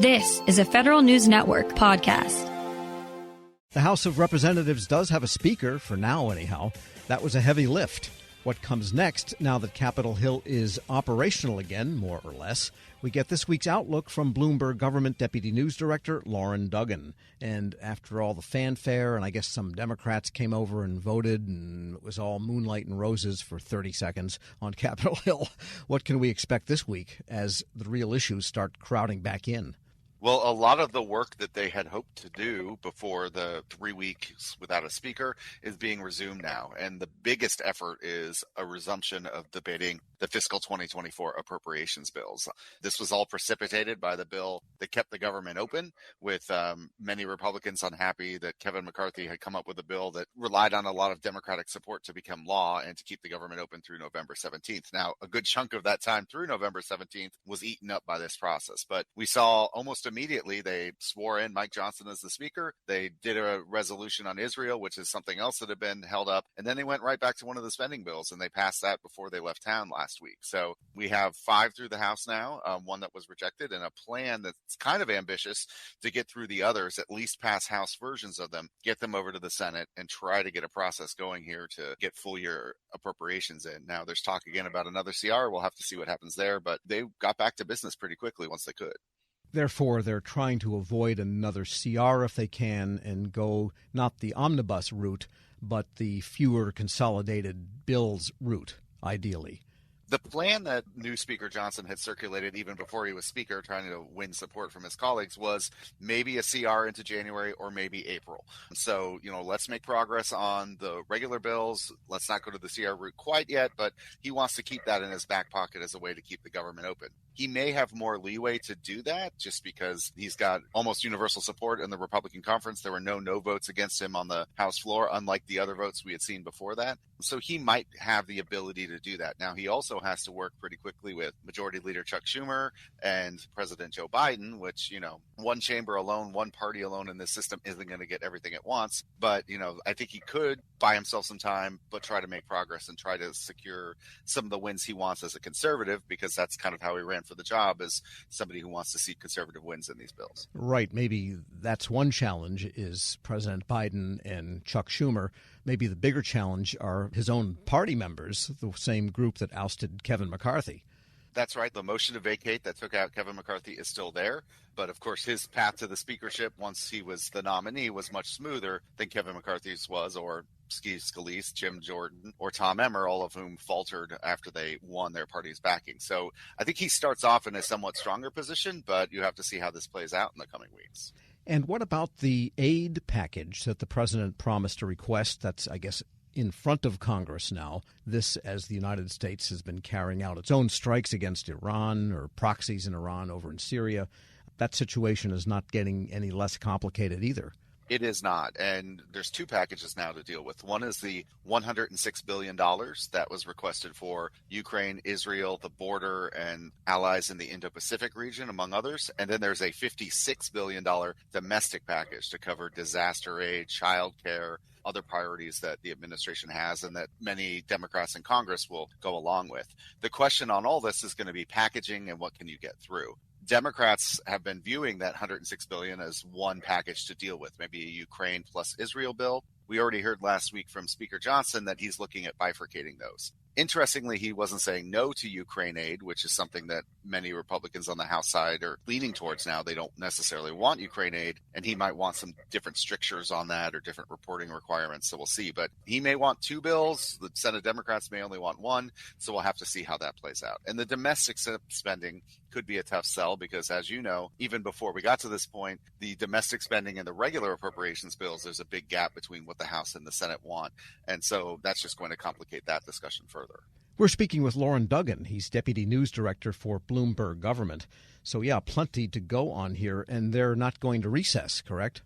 This is a Federal News Network podcast. The House of Representatives does have a speaker, for now anyhow. That was a heavy lift. What comes next, now that Capitol Hill is operational again, more or less? We get this week's outlook from Bloomberg Government Deputy News Director Loren Duggan. And after all the fanfare, and I guess some Democrats came over and voted, and it was all moonlight and roses for 30 seconds on Capitol Hill, what can we expect this week as the real issues start crowding back in? Well, a lot of the work that they had hoped to do before the 3 weeks without a speaker is being resumed now. And the biggest effort is a resumption of debating the fiscal 2024 appropriations bills. This was all precipitated by the bill that kept the government open, with many Republicans unhappy that Kevin McCarthy had come up with a bill that relied on a lot of Democratic support to become law and to keep the government open through November 17th. Now, a good chunk of that time through November 17th was eaten up by this process. But we saw almost immediately they swore in Mike Johnson as the speaker. They did a resolution on Israel, which is something else that had been held up. And then they went right back to one of the spending bills, and they passed that before they left town last week. So we have 5 through the House now, one that was rejected, and a plan that's kind of ambitious to get through the others, at least pass House versions of them, get them over to the Senate, and try to get a process going here to get full year appropriations in. Now, there's talk again about another CR. We'll have to see what happens there, but they got back to business pretty quickly once they could. Therefore, they're trying to avoid another CR if they can and go not the omnibus route, but the fewer consolidated bills route, ideally. The plan that new Speaker Johnson had circulated even before he was Speaker, trying to win support from his colleagues, was maybe a CR into January or maybe April. So, let's make progress on the regular bills. Let's not go to the CR route quite yet, but he wants to keep that in his back pocket as a way to keep the government open. He may have more leeway to do that just because he's got almost universal support in the Republican conference. There were no votes against him on the House floor, unlike the other votes we had seen before that. So he might have the ability to do that. Now, he also has to work pretty quickly with Majority Leader Chuck Schumer and President Joe Biden, which, one chamber alone, one party alone in this system isn't going to get everything it wants. But, I think he could buy himself some time, but try to make progress and try to secure some of the wins he wants as a conservative, because that's kind of how he ran for the job, as somebody who wants to see conservative wins in these bills. Right. Maybe that's one challenge, is President Biden and Chuck Schumer. Maybe the bigger challenge are his own party members, the same group that ousted Kevin McCarthy. That's right. The motion to vacate that took out Kevin McCarthy is still there. But, of course, his path to the speakership once he was the nominee was much smoother than Kevin McCarthy's was, or Steve Scalise, Jim Jordan, or Tom Emmer, all of whom faltered after they won their party's backing. So I think he starts off in a somewhat stronger position, but you have to see how this plays out in the coming weeks. And what about the aid package that the president promised to request? That's, I guess, in front of Congress now. This, as the United States has been carrying out its own strikes against Iran or proxies in Iran over in Syria. That situation is not getting any less complicated either. It is not. And there's 2 packages now to deal with. One is the $106 billion that was requested for Ukraine, Israel, the border, and allies in the Indo-Pacific region, among others. And then there's a $56 billion domestic package to cover disaster aid, child care, other priorities that the administration has and that many Democrats in Congress will go along with. The question on all this is going to be packaging and what can you get through. Democrats have been viewing that $106 billion as one package to deal with, maybe a Ukraine plus Israel bill. We already heard last week from Speaker Johnson that he's looking at bifurcating those. Interestingly, he wasn't saying no to Ukraine aid, which is something that many Republicans on the House side are leaning towards now. They don't necessarily want Ukraine aid, and he might want some different strictures on that or different reporting requirements, so we'll see. But he may want 2 bills. The Senate Democrats may only want 1, so we'll have to see how that plays out. And the domestic spending could be a tough sell because, as you know, even before we got to this point, the domestic spending and the regular appropriations bills, there's a big gap between what the House and the Senate want. And so that's just going to complicate that discussion further. We're speaking with Loren Duggan. He's Deputy News Director for Bloomberg Government. So, yeah, plenty to go on here, and they're not going to recess, correct?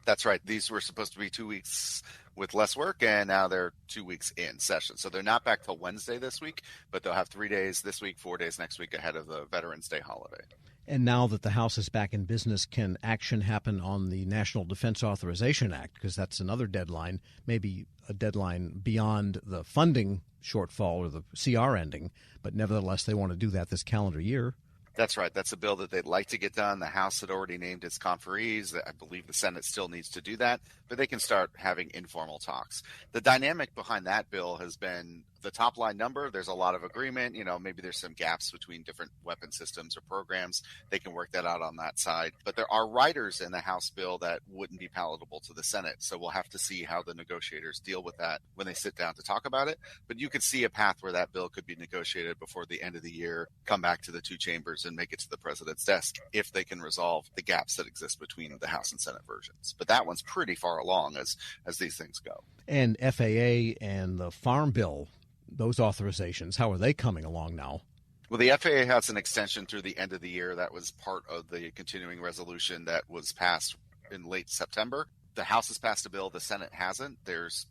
That's right. These were supposed to be 2 weeks with less work, and now they're 2 weeks in session. So they're not back till Wednesday this week, but they'll have 3 days this week, 4 days next week ahead of the Veterans Day holiday. And now that the House is back in business, can action happen on the National Defense Authorization Act? Because that's another deadline, maybe a deadline beyond the funding shortfall or the CR ending. But nevertheless, they want to do that this calendar year. That's right. That's a bill that they'd like to get done. The House had already named its conferees. I believe the Senate still needs to do that, but they can start having informal talks. The dynamic behind that bill has been the top line number. There's a lot of agreement. Maybe there's some gaps between different weapon systems or programs. They can work that out on that side. But there are riders in the House bill that wouldn't be palatable to the Senate. So we'll have to see how the negotiators deal with that when they sit down to talk about it. But you could see a path where that bill could be negotiated before the end of the year, come back to the two chambers and make it to the president's desk if they can resolve the gaps that exist between the House and Senate versions. But that one's pretty far along as these things go. And FAA and the Farm Bill, those authorizations, how are they coming along now? Well, the FAA has an extension through the end of the year. That was part of the continuing resolution that was passed in late September. The House has passed a bill. The Senate hasn't. There's,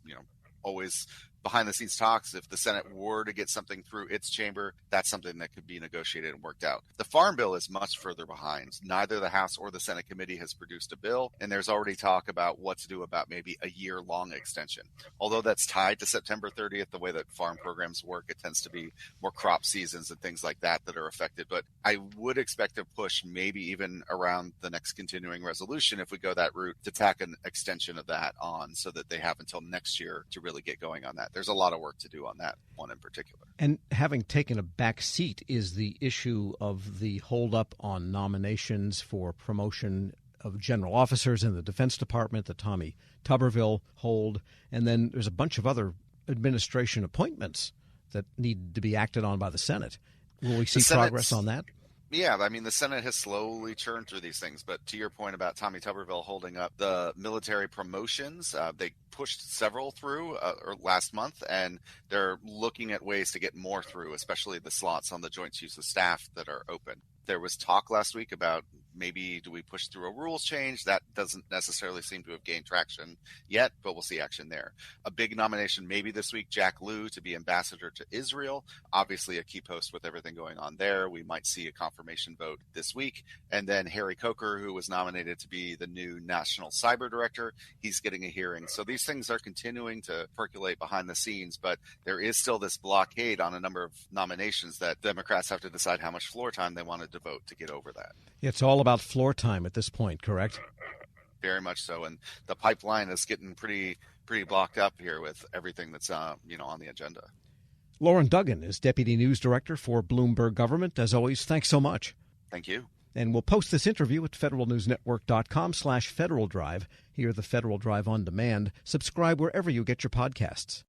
always behind the scenes talks. If the Senate were to get something through its chamber, that's something that could be negotiated and worked out. The Farm Bill is much further behind. Neither the House or the Senate committee has produced a bill, and there's already talk about what to do about maybe a year-long extension. Although that's tied to September 30th, the way that farm programs work, it tends to be more crop seasons and things like that are affected. But I would expect to push maybe even around the next continuing resolution, if we go that route, to tack an extension of that on so that they have until next year to really get going on that. There's a lot of work to do on that one in particular. And having taken a back seat is the issue of the holdup on nominations for promotion of general officers in the Defense Department, the Tommy Tuberville hold, and then there's a bunch of other administration appointments that need to be acted on by the Senate. Will we see progress on that? Yeah, the Senate has slowly churned through these things. But to your point about Tommy Tuberville holding up the military promotions, they pushed several through last month, and they're looking at ways to get more through, especially the slots on the Joint Chiefs of Staff that are open. There was talk last week about maybe do we push through a rules change? That doesn't necessarily seem to have gained traction yet, but we'll see action there. A big nomination maybe this week, Jack Lew to be ambassador to Israel. Obviously a key post with everything going on there. We might see a confirmation vote this week. And then Harry Coker, who was nominated to be the new national cyber director, he's getting a hearing. So these things are continuing to percolate behind the scenes, but there is still this blockade on a number of nominations that Democrats have to decide how much floor time they want to devote to get over that. It's all about floor time at this point, correct? Very much so. And the pipeline is getting pretty blocked up here with everything that's on the agenda. Loren Duggan is Deputy News Director for Bloomberg Government. As always, thanks so much. Thank you. And we'll post this interview at federalnewsnetwork.com/Federal Drive. Hear the Federal Drive on demand. Subscribe wherever you get your podcasts.